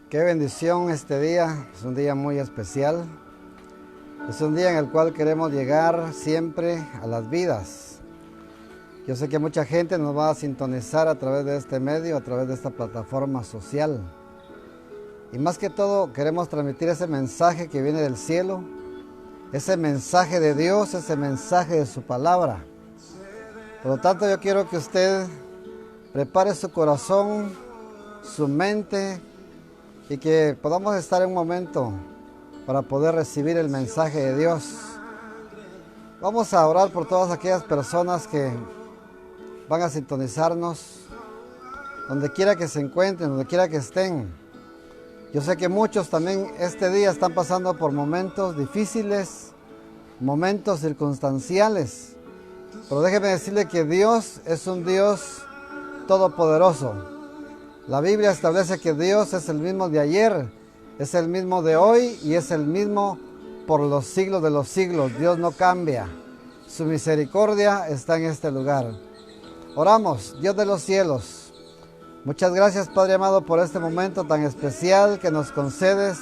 Qué bendición este día, es un día muy especial. Es un día en el cual queremos llegar siempre a las vidas. Yo sé que mucha gente nos va a sintonizar a través de este medio, a través de esta plataforma social. Y más que todo queremos transmitir ese mensaje que viene del cielo, ese mensaje de Dios, ese mensaje de su palabra. Por lo tanto, yo quiero que usted prepare su corazón, su mente, y que podamos estar en un momento para poder recibir el mensaje de Dios. Vamos a orar por todas aquellas personas que van a sintonizarnos, donde quiera que se encuentren, donde quiera que estén. Yo sé que muchos también este día están pasando por momentos difíciles, momentos circunstanciales, pero déjeme decirle que Dios es un Dios todopoderoso. La Biblia establece que Dios es el mismo de ayer, es el mismo de hoy y es el mismo por los siglos de los siglos. Dios no cambia. Su misericordia está en este lugar. Oramos, Dios de los cielos. Muchas gracias, Padre amado, por este momento tan especial que nos concedes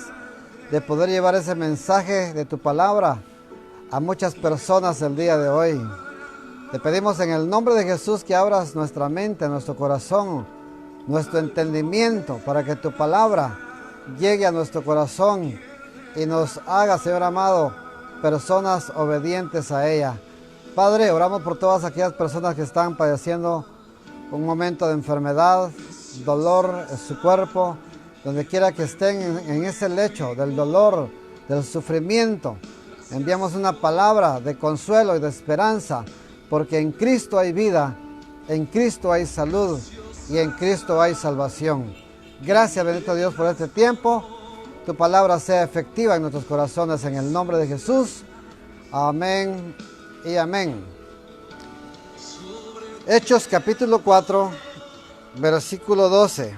de poder llevar ese mensaje de tu palabra a muchas personas el día de hoy. Te pedimos en el nombre de Jesús que abras nuestra mente, nuestro corazón, nuestro entendimiento, para que tu palabra llegue a nuestro corazón y nos haga, Señor amado, personas obedientes a ella. Padre, oramos por todas aquellas personas que están padeciendo un momento de enfermedad, dolor en su cuerpo, donde quiera que estén en ese lecho del dolor, del sufrimiento. Enviamos una palabra de consuelo y de esperanza, porque en Cristo hay vida, en Cristo hay salud y en Cristo hay salvación. Gracias, bendito Dios, por este tiempo. Tu palabra sea efectiva en nuestros corazones, en el nombre de Jesús. Amén y amén. Hechos capítulo 4, versículo 12.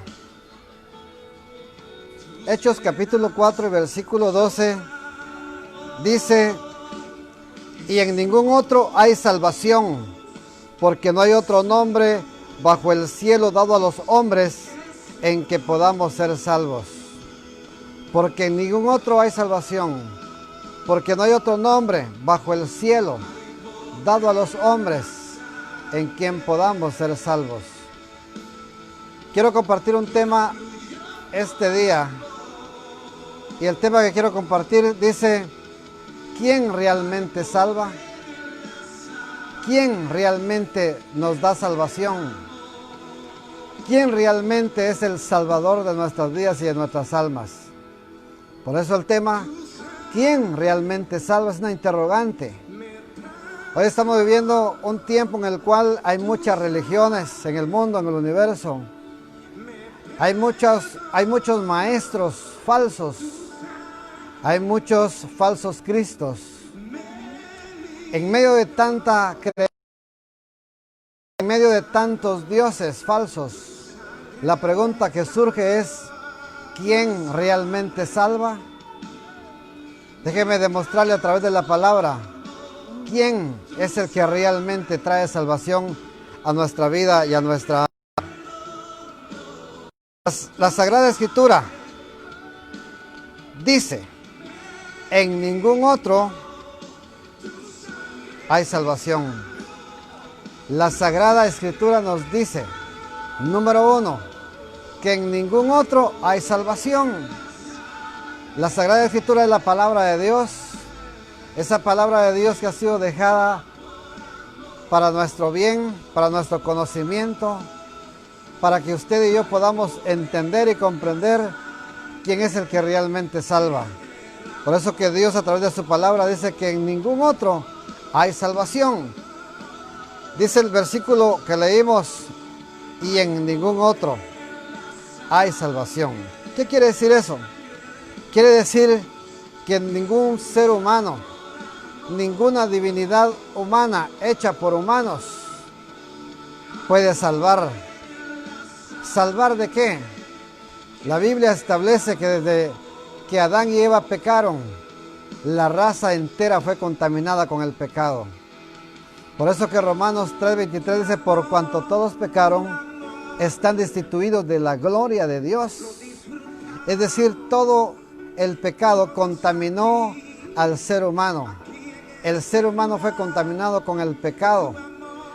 Hechos capítulo 4, versículo 12 dice: y en ningún otro hay salvación, porque no hay otro nombre bajo el cielo dado a los hombres en que podamos ser salvos. Porque en ningún otro hay salvación, porque no hay otro nombre bajo el cielo dado a los hombres en quien podamos ser salvos. Quiero compartir un tema este día, y el tema que quiero compartir dice: ¿quién realmente salva? ¿Quién realmente nos da salvación? ¿Quién realmente es el Salvador de nuestras vidas y de nuestras almas? Por eso el tema, ¿quién realmente salva?, es una interrogante. Hoy estamos viviendo un tiempo en el cual hay muchas religiones en el mundo, en el universo. Hay muchos maestros falsos. Hay muchos falsos cristos. En medio de tanta creencia, en medio de tantos dioses falsos, la pregunta que surge es: ¿quién realmente salva? Déjeme demostrarle a través de la palabra quién es el que realmente trae salvación a nuestra vida y a nuestra alma. La Sagrada Escritura dice: en ningún otro hay salvación. La Sagrada Escritura nos dice, número 1, que en ningún otro hay salvación. La Sagrada Escritura es la palabra de Dios, esa palabra de Dios que ha sido dejada para nuestro bien, para nuestro conocimiento, para que usted y yo podamos entender y comprender quién es el que realmente salva. Por eso que Dios, a través de su palabra, dice que en ningún otro hay salvación. Dice el versículo que leímos: y en ningún otro hay salvación. ¿Qué quiere decir eso? Quiere decir que ningún ser humano, ninguna divinidad humana hecha por humanos puede salvar. ¿Salvar de qué? La Biblia establece que desde que Adán y Eva pecaron, la raza entera fue contaminada con el pecado. Por eso que Romanos 3:23 dice: por cuanto todos pecaron, están destituidos de la gloria de Dios. Es decir, todo el pecado contaminó al ser humano. El ser humano fue contaminado con el pecado.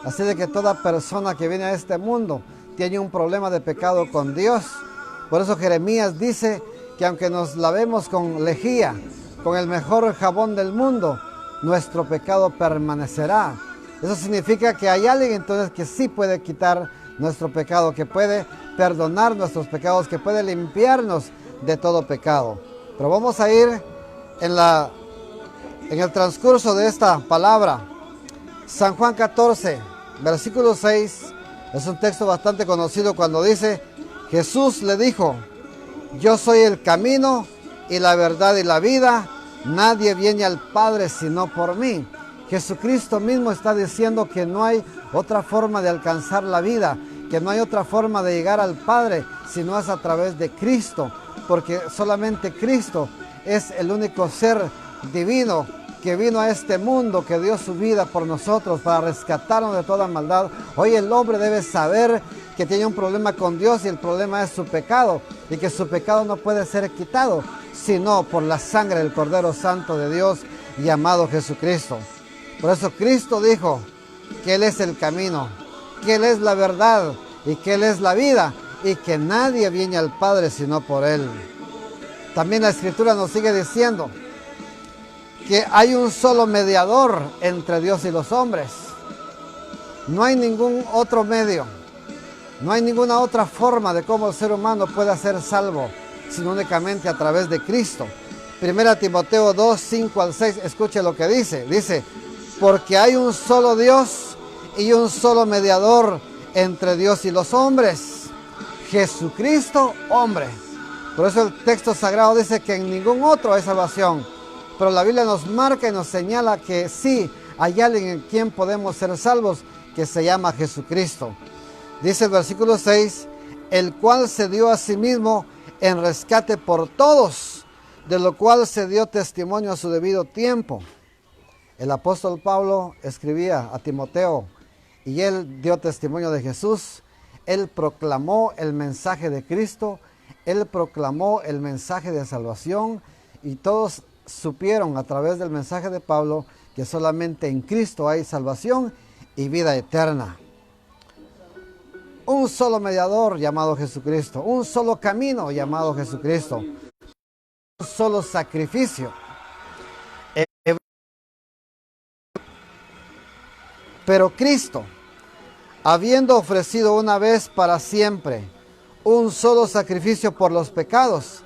Así de que toda persona que viene a este mundo tiene un problema de pecado con Dios. Por eso Jeremías dice que aunque nos lavemos con lejía, con el mejor jabón del mundo, nuestro pecado permanecerá. Eso significa que hay alguien entonces que sí puede quitar nuestro pecado, que puede perdonar nuestros pecados, que puede limpiarnos de todo pecado. Pero vamos a ir en el transcurso de esta palabra. San Juan 14, versículo 6, es un texto bastante conocido cuando dice: Jesús le dijo: yo soy el camino y la verdad y la vida, nadie viene al Padre sino por mí. Jesucristo mismo está diciendo que no hay otra forma de alcanzar la vida, que no hay otra forma de llegar al Padre si no es a través de Cristo, porque solamente Cristo es el único ser divino que vino a este mundo, que dio su vida por nosotros para rescatarnos de toda maldad. Hoy el hombre debe saber que tiene un problema con Dios y el problema es su pecado, y que su pecado no puede ser quitado sino por la sangre del Cordero Santo de Dios llamado Jesucristo. Por eso Cristo dijo que Él es el camino, que Él es la verdad y que Él es la vida, y que nadie viene al Padre sino por Él. También la Escritura nos sigue diciendo que hay un solo mediador entre Dios y los hombres. No hay ningún otro medio, no hay ninguna otra forma de cómo el ser humano pueda ser salvo, sino únicamente a través de Cristo. 1 Timoteo 2, 5 al 6, escuche lo que dice. Dice: porque hay un solo Dios y un solo mediador entre Dios y los hombres, Jesucristo hombre. Por eso el texto sagrado dice que en ningún otro hay salvación. Pero la Biblia nos marca y nos señala que sí, hay alguien en quien podemos ser salvos, que se llama Jesucristo. Dice el versículo 6, el cual se dio a sí mismo en rescate por todos, de lo cual se dio testimonio a su debido tiempo. El apóstol Pablo escribía a Timoteo y él dio testimonio de Jesús. Él proclamó el mensaje de Cristo, él proclamó el mensaje de salvación, y todos supieron a través del mensaje de Pablo que solamente en Cristo hay salvación y vida eterna. Un solo mediador llamado Jesucristo, un solo camino llamado Jesucristo, un solo sacrificio. Pero Cristo, habiendo ofrecido una vez para siempre un solo sacrificio por los pecados,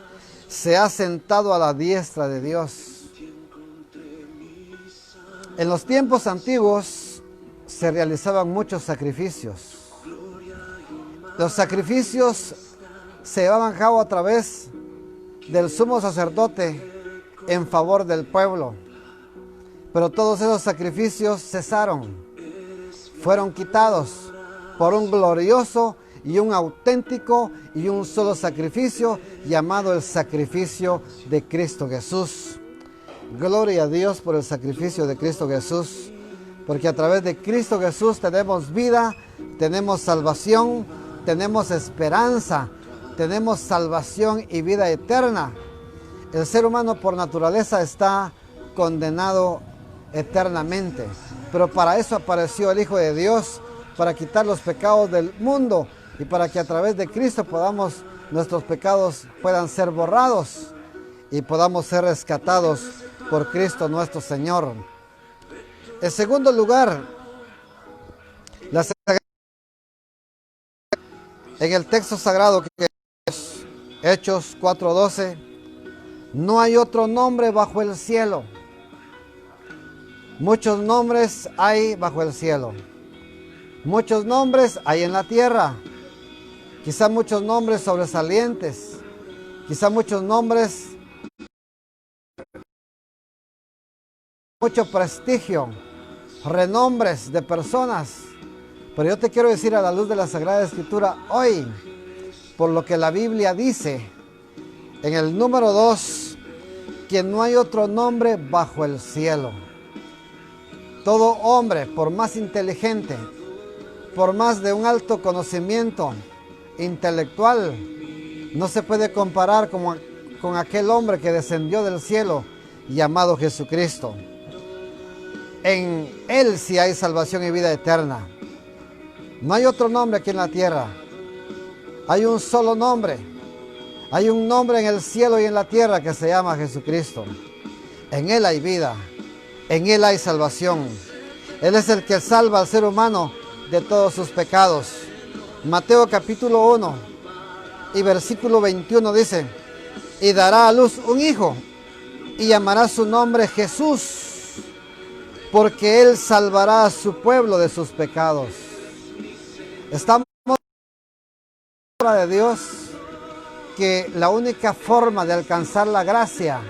se ha sentado a la diestra de Dios. En los tiempos antiguos se realizaban muchos sacrificios. Los sacrificios se llevaban a cabo a través del sumo sacerdote en favor del pueblo. Pero todos esos sacrificios cesaron, fueron quitados por un glorioso y un auténtico y un solo sacrificio llamado el sacrificio de Cristo Jesús. Gloria a Dios por el sacrificio de Cristo Jesús, porque a través de Cristo Jesús tenemos vida, tenemos salvación, tenemos esperanza, tenemos salvación y vida eterna. El ser humano por naturaleza está condenado eternamente, pero para eso apareció el Hijo de Dios, para quitar los pecados del mundo y para que a través de Cristo nuestros pecados puedan ser borrados y podamos ser rescatados por Cristo nuestro Señor. En segundo lugar, en el texto sagrado que es Hechos 4:12, no hay otro nombre bajo el cielo. Muchos nombres hay bajo el cielo. Muchos nombres hay en la tierra. Quizá muchos nombres sobresalientes. Quizá muchos nombres, mucho prestigio, renombres de personas. Pero yo te quiero decir a la luz de la Sagrada Escritura hoy, por lo que la Biblia dice en el número 2, que no hay otro nombre bajo el cielo. Todo hombre, por más inteligente, por más de un alto conocimiento intelectual, no se puede comparar con aquel hombre que descendió del cielo llamado Jesucristo. En Él sí hay salvación y vida eterna. No hay otro nombre aquí en la tierra. Hay un solo nombre. Hay un nombre en el cielo y en la tierra que se llama Jesucristo. En Él hay vida. En Él hay salvación. Él es el que salva al ser humano de todos sus pecados. Mateo capítulo 1 y versículo 21 dice: y dará a luz un hijo y llamará su nombre Jesús, porque Él salvará a su pueblo de sus pecados. Estamos en la palabra de Dios que la única forma de alcanzar la gracia,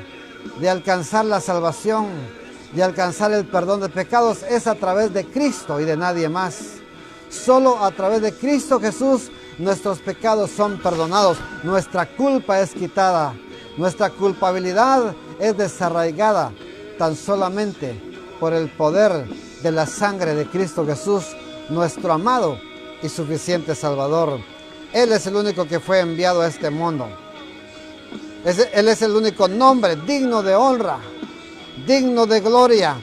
de alcanzar la salvación, de alcanzar el perdón de pecados es a través de Cristo y de nadie más. Solo a través de Cristo Jesús nuestros pecados son perdonados, nuestra culpa es quitada, nuestra culpabilidad es desarraigada tan solamente por el poder de la sangre de Cristo Jesús, nuestro amado y suficiente Salvador. Él es el único que fue enviado a este mundo. Él es el único nombre digno de honra, digno de gloria,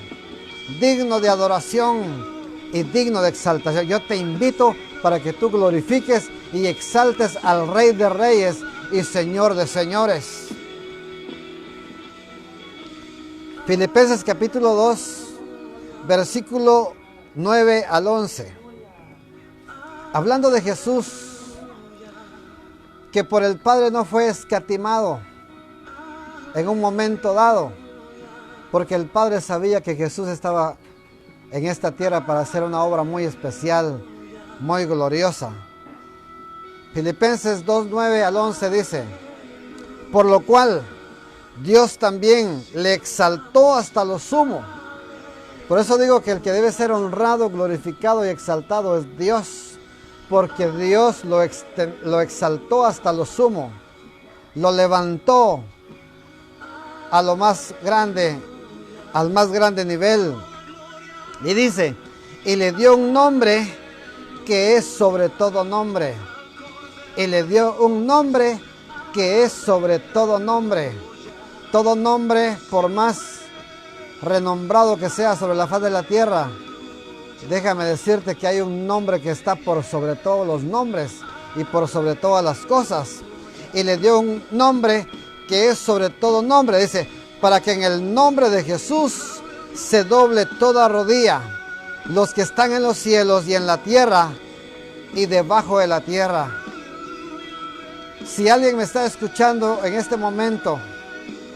digno de adoración y digno de exaltación. Yo te invito para que tú glorifiques y exaltes al Rey de Reyes y Señor de Señores. Filipenses capítulo 2, versículo 9 al 11. Hablando de Jesús, que por el Padre no fue escatimado en un momento dado, porque el Padre sabía que Jesús estaba en esta tierra para hacer una obra muy especial, muy gloriosa. Filipenses 2, 9 al 11 dice: por lo cual Dios también le exaltó hasta lo sumo. Por eso digo que el que debe ser honrado, glorificado y exaltado es Dios, porque Dios lo exaltó hasta lo sumo, lo levantó a lo más grande, al más grande nivel. Y dice, y le dio un nombre que es sobre todo nombre. Y le dio un nombre que es sobre todo nombre. Todo nombre, por más renombrado que sea sobre la faz de la tierra, déjame decirte que hay un nombre que está por sobre todos los nombres y por sobre todas las cosas. Y le dio un nombre que es sobre todo nombre. Dice, para que en el nombre de Jesús se doble toda rodilla, los que están en los cielos y en la tierra y debajo de la tierra. Si alguien me está escuchando en este momento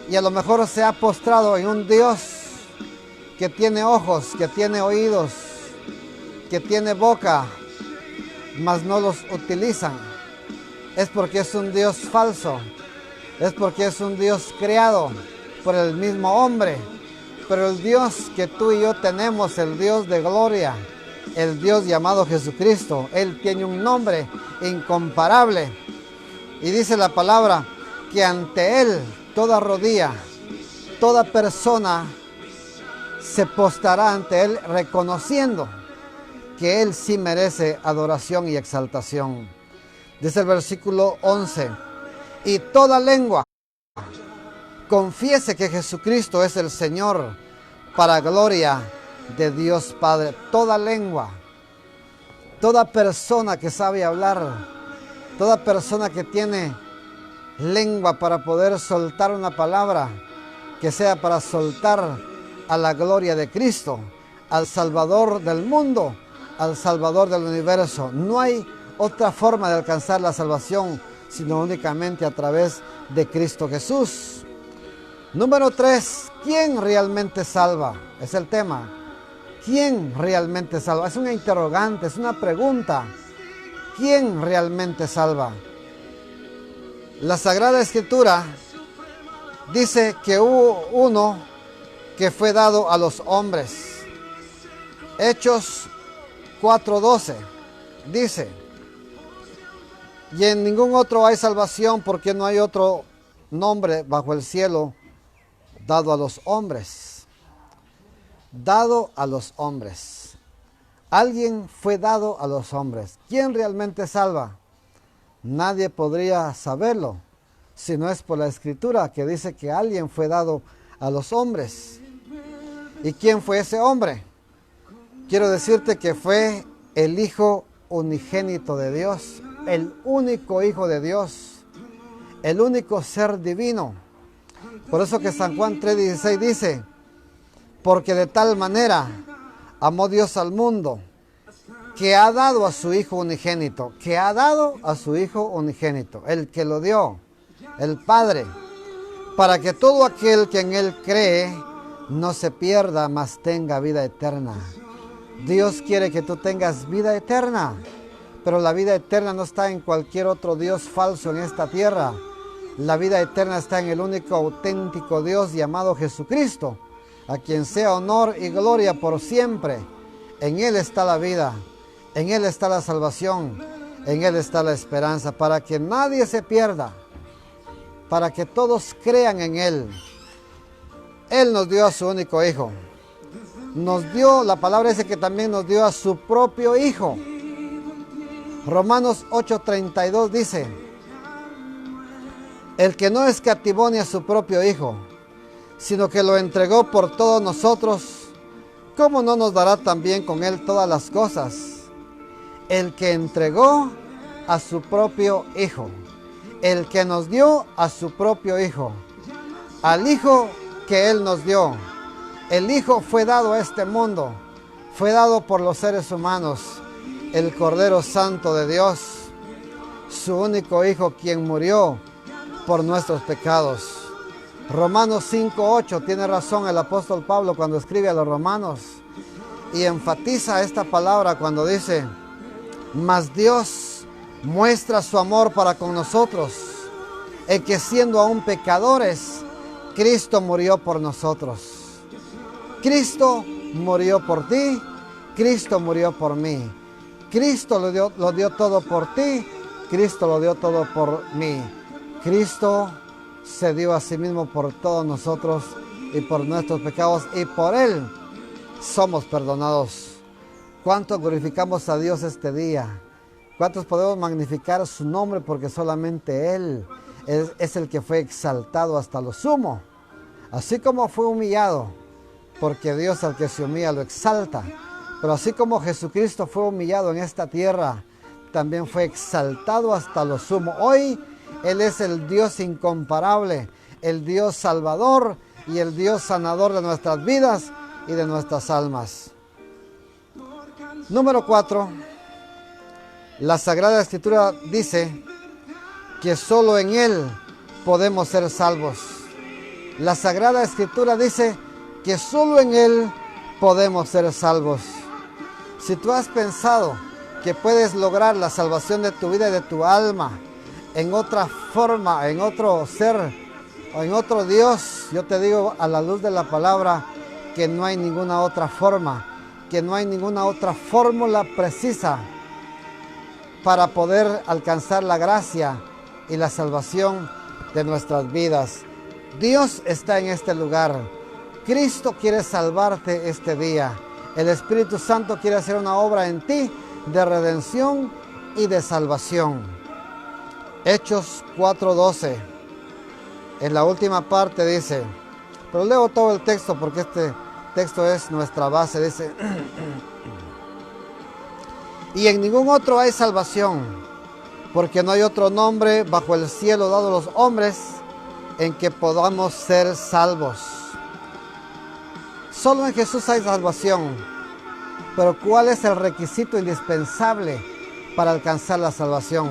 y a lo mejor se ha postrado en un Dios que tiene ojos, que tiene oídos, que tiene boca, mas no los utilizan, es porque es un Dios falso, es porque es un Dios creado por el mismo hombre. Pero el Dios que tú y yo tenemos, el Dios de gloria, el Dios llamado Jesucristo, Él tiene un nombre incomparable. Y dice la palabra que ante Él toda rodilla, toda persona se postrará ante Él reconociendo que Él sí merece adoración y exaltación. Dice el versículo 11, y toda lengua confiese que Jesucristo es el Señor, para gloria de Dios Padre. Toda lengua, toda persona que sabe hablar, toda persona que tiene lengua para poder soltar una palabra, que sea para soltar a la gloria de Cristo, al Salvador del mundo, al Salvador del universo. No hay otra forma de alcanzar la salvación, sino únicamente a través de Cristo Jesús. Número 3, ¿quién realmente salva? Es el tema. ¿Quién realmente salva? Es una interrogante, es una pregunta. ¿Quién realmente salva? La Sagrada Escritura dice que hubo uno que fue dado a los hombres. Hechos 4:12 dice, y en ningún otro hay salvación, porque no hay otro nombre bajo el cielo dado a los hombres. Dado a los hombres. Alguien fue dado a los hombres. ¿Quién realmente salva? Nadie podría saberlo si no es por la Escritura, que dice que alguien fue dado a los hombres. ¿Y quién fue ese hombre? Quiero decirte que fue el Hijo unigénito de Dios, el único Hijo de Dios, el único ser divino. Por eso que San Juan 3:16 dice, porque de tal manera amó Dios al mundo, que ha dado a su Hijo unigénito, el que lo dio, el Padre, para que todo aquel que en Él cree no se pierda, mas tenga vida eterna. Dios quiere que tú tengas vida eterna, pero la vida eterna no está en cualquier otro Dios falso en esta tierra. La vida eterna está en el único auténtico Dios llamado Jesucristo, a quien sea honor y gloria por siempre. En Él está la vida, en Él está la salvación, en Él está la esperanza, para que nadie se pierda, para que todos crean en Él. Él nos dio a su único Hijo. Nos dio, la palabra dice que también nos dio a su propio Hijo. Romanos 8:32 dice, el que no escatimó ni a su propio Hijo, sino que lo entregó por todos nosotros, ¿cómo no nos dará también con Él todas las cosas? El que entregó a su propio Hijo, el que nos dio a su propio Hijo, al Hijo que Él nos dio. El Hijo fue dado a este mundo, fue dado por los seres humanos, el Cordero Santo de Dios, su único Hijo, quien murió por nuestros pecados. Romanos 5:8, tiene razón el apóstol Pablo cuando escribe a los romanos y enfatiza esta palabra cuando dice, mas Dios muestra su amor para con nosotros, en que siendo aún pecadores, Cristo murió por nosotros. Cristo murió por ti, Cristo murió por mí. Cristo lo dio todo por ti, Cristo lo dio todo por mí. Cristo se dio a sí mismo por todos nosotros y por nuestros pecados, y por Él somos perdonados. ¿Cuánto glorificamos a Dios este día? ¿Cuántos podemos magnificar su nombre? Porque solamente Él es el que fue exaltado hasta lo sumo. Así como fue humillado, porque Dios al que se humilla lo exalta. Pero así como Jesucristo fue humillado en esta tierra, también fue exaltado hasta lo sumo. Hoy Él es el Dios incomparable, el Dios salvador y el Dios sanador de nuestras vidas y de nuestras almas. Número 4. La Sagrada Escritura dice que solo en Él podemos ser salvos. La Sagrada Escritura dice que solo en Él podemos ser salvos. Si tú has pensado que puedes lograr la salvación de tu vida y de tu alma en otra forma, en otro ser o en otro Dios, yo te digo a la luz de la palabra que no hay ninguna otra forma, que no hay ninguna otra fórmula precisa para poder alcanzar la gracia y la salvación de nuestras vidas. Dios está en este lugar. Cristo quiere salvarte este día. El Espíritu Santo quiere hacer una obra en ti de redención y de salvación. Hechos 4:12. En la última parte dice, pero leo todo el texto porque este texto es nuestra base. Dice, y en ningún otro hay salvación, porque no hay otro nombre bajo el cielo dado a los hombres en que podamos ser salvos. Solo en Jesús hay salvación. Pero ¿cuál es el requisito indispensable para alcanzar la salvación?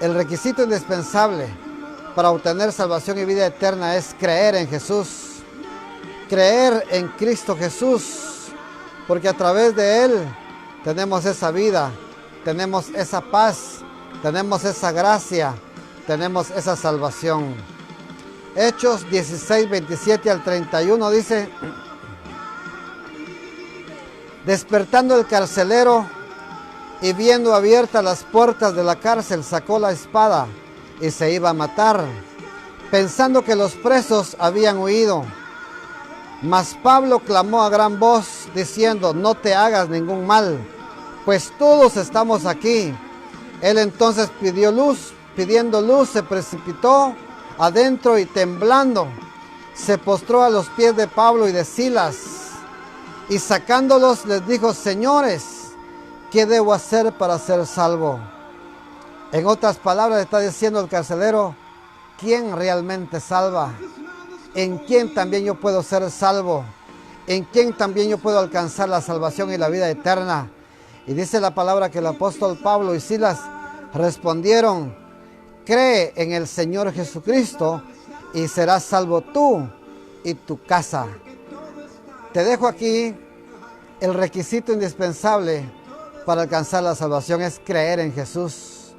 El requisito indispensable para obtener salvación y vida eterna es creer en Jesús. Creer en Cristo Jesús. Porque a través de Él tenemos esa vida, tenemos esa paz, tenemos esa gracia, tenemos esa salvación. Hechos 16, 27 al 31 dice, despertando el carcelero y viendo abiertas las puertas de la cárcel, sacó la espada y se iba a matar, pensando que los presos habían huido. Mas Pablo clamó a gran voz, diciendo, no te hagas ningún mal, pues todos estamos aquí. Él entonces pidiendo luz, se precipitó adentro y temblando, se postró a los pies de Pablo y de Silas, y sacándolos les dijo: señores, ¿qué debo hacer para ser salvo? En otras palabras, está diciendo el carcelero: ¿quién realmente salva? ¿En quién también yo puedo ser salvo? ¿En quién también yo puedo alcanzar la salvación y la vida eterna? Y dice la palabra que el apóstol Pablo y Silas respondieron: cree en el Señor Jesucristo y serás salvo tú y tu casa. Te dejo aquí el requisito indispensable para alcanzar la salvación: es creer en Jesús.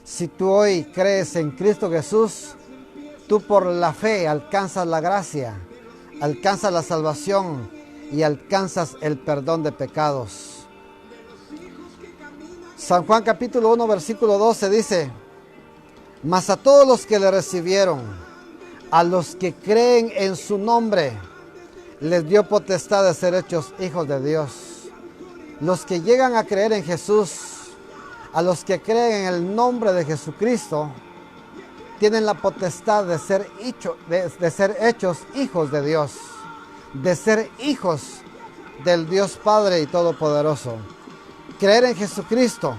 Si tú hoy crees en Cristo Jesús, tú por la fe alcanzas la gracia, alcanzas la salvación y alcanzas el perdón de pecados. San Juan capítulo 1 versículo 12 dice: mas a todos los que le recibieron, a los que creen en su nombre, les dio potestad de ser hechos hijos de Dios. Los que llegan a creer en Jesús, a los que creen en el nombre de Jesucristo, tienen la potestad de ser hechos hijos de Dios, de ser hijos del Dios Padre y Todopoderoso. Creer en Jesucristo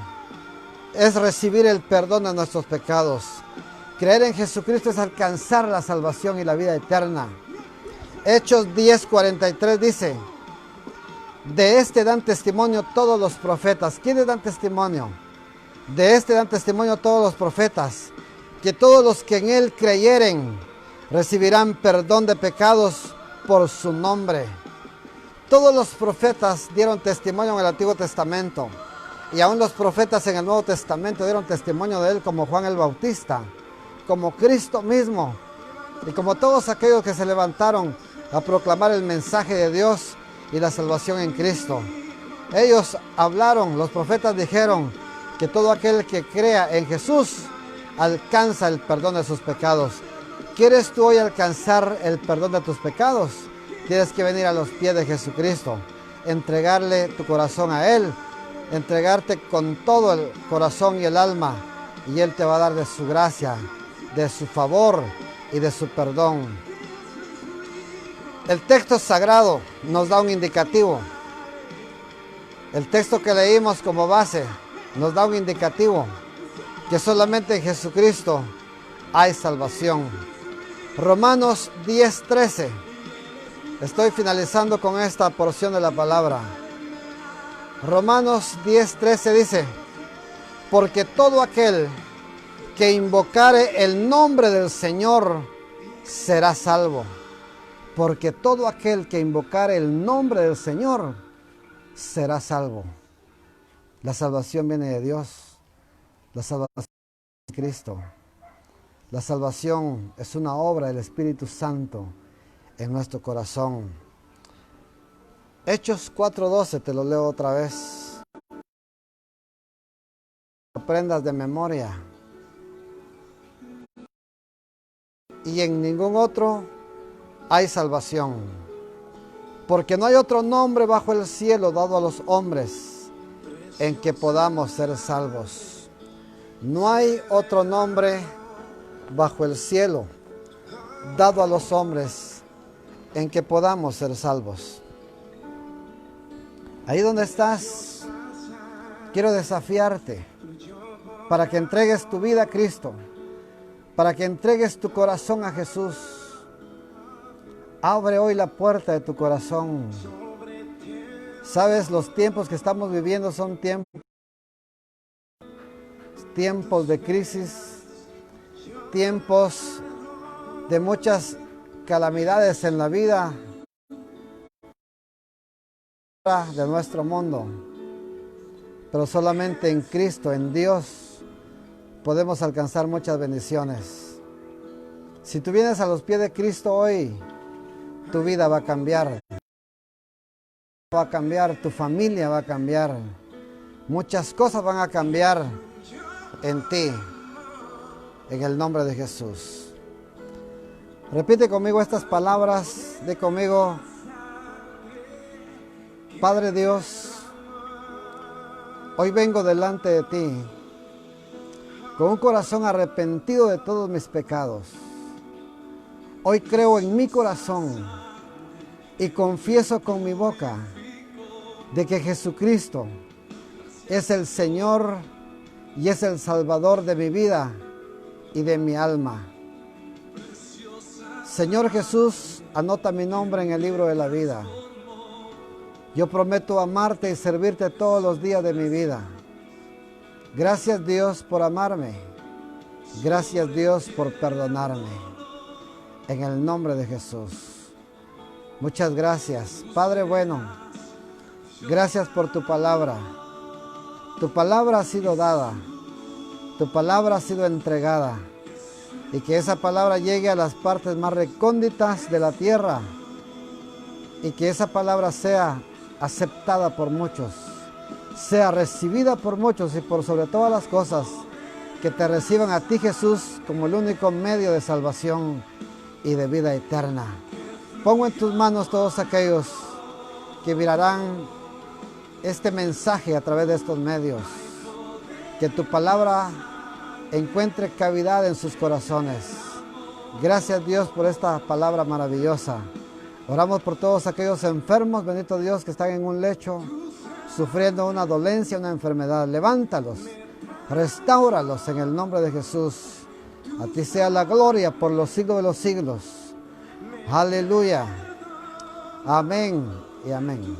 es recibir el perdón de nuestros pecados. Creer en Jesucristo es alcanzar la salvación y la vida eterna. Hechos 10:43 dice: de este dan testimonio todos los profetas. ¿Quiénes dan testimonio? De este dan testimonio todos los profetas, que todos los que en él creyeren recibirán perdón de pecados por su nombre. Todos los profetas dieron testimonio en el Antiguo Testamento, y aún los profetas en el Nuevo Testamento dieron testimonio de él, como Juan el Bautista, como Cristo mismo, y como todos aquellos que se levantaron a proclamar el mensaje de Dios y la salvación en Cristo. Ellos hablaron, los profetas dijeron que todo aquel que crea en Jesús alcanza el perdón de sus pecados. ¿Quieres tú hoy alcanzar el perdón de tus pecados? Tienes que venir a los pies de Jesucristo, entregarle tu corazón a Él, entregarte con todo el corazón y el alma, y Él te va a dar de su gracia, de su favor y de su perdón. El texto sagrado nos da un indicativo. El texto que leímos como base nos da un indicativo: que solamente en Jesucristo hay salvación. Romanos 10:13. Estoy finalizando con esta porción de la palabra. Romanos 10:13 dice: porque todo aquel que invocare el nombre del Señor será salvo. Porque todo aquel que invocare el nombre del Señor será salvo. La salvación viene de Dios. La salvación es Cristo. La salvación es una obra del Espíritu Santo en nuestro corazón. Hechos 4:12, te lo leo otra vez. Aprendas de memoria. Y en ningún otro hay salvación, porque no hay otro nombre bajo el cielo dado a los hombres en que podamos ser salvos. No hay otro nombre bajo el cielo dado a los hombres en que podamos ser salvos. Ahí donde estás, quiero desafiarte para que entregues tu vida a Cristo, para que entregues tu corazón a Jesús. Abre hoy la puerta de tu corazón. Sabes, los tiempos que estamos viviendo son tiempos de crisis, tiempos de muchas calamidades en la vida de nuestro mundo. Pero solamente en Cristo, en Dios, podemos alcanzar muchas bendiciones. Si tú vienes a los pies de Cristo hoy, tu vida va a cambiar. Va a cambiar, tu familia va a cambiar. Muchas cosas van a cambiar en ti, en el nombre de Jesús. Repite conmigo estas palabras, di conmigo: Padre Dios, hoy vengo delante de ti con un corazón arrepentido de todos mis pecados. Hoy creo en mi corazón y confieso con mi boca de que Jesucristo es el Señor y es el Salvador de mi vida y de mi alma. Señor Jesús, anota mi nombre en el libro de la vida. Yo prometo amarte y servirte todos los días de mi vida. Gracias Dios por amarme. Gracias Dios por perdonarme. En el nombre de Jesús. Muchas gracias. Padre bueno, gracias por tu palabra. Tu palabra ha sido dada. Tu palabra ha sido entregada. Y que esa palabra llegue a las partes más recónditas de la tierra. Y que esa palabra sea aceptada por muchos. Sea recibida por muchos y por sobre todas las cosas, que te reciban a ti, Jesús, como el único medio de salvación y de vida eterna. Pongo en tus manos todos aquellos que mirarán este mensaje a través de estos medios. Que tu palabra encuentre cavidad en sus corazones. Gracias Dios por esta palabra maravillosa. Oramos por todos aquellos enfermos, bendito Dios, que están en un lecho, sufriendo una dolencia, una enfermedad. Levántalos, restáuralos en el nombre de Jesús. A ti sea la gloria por los siglos de los siglos. Aleluya. Amén y amén.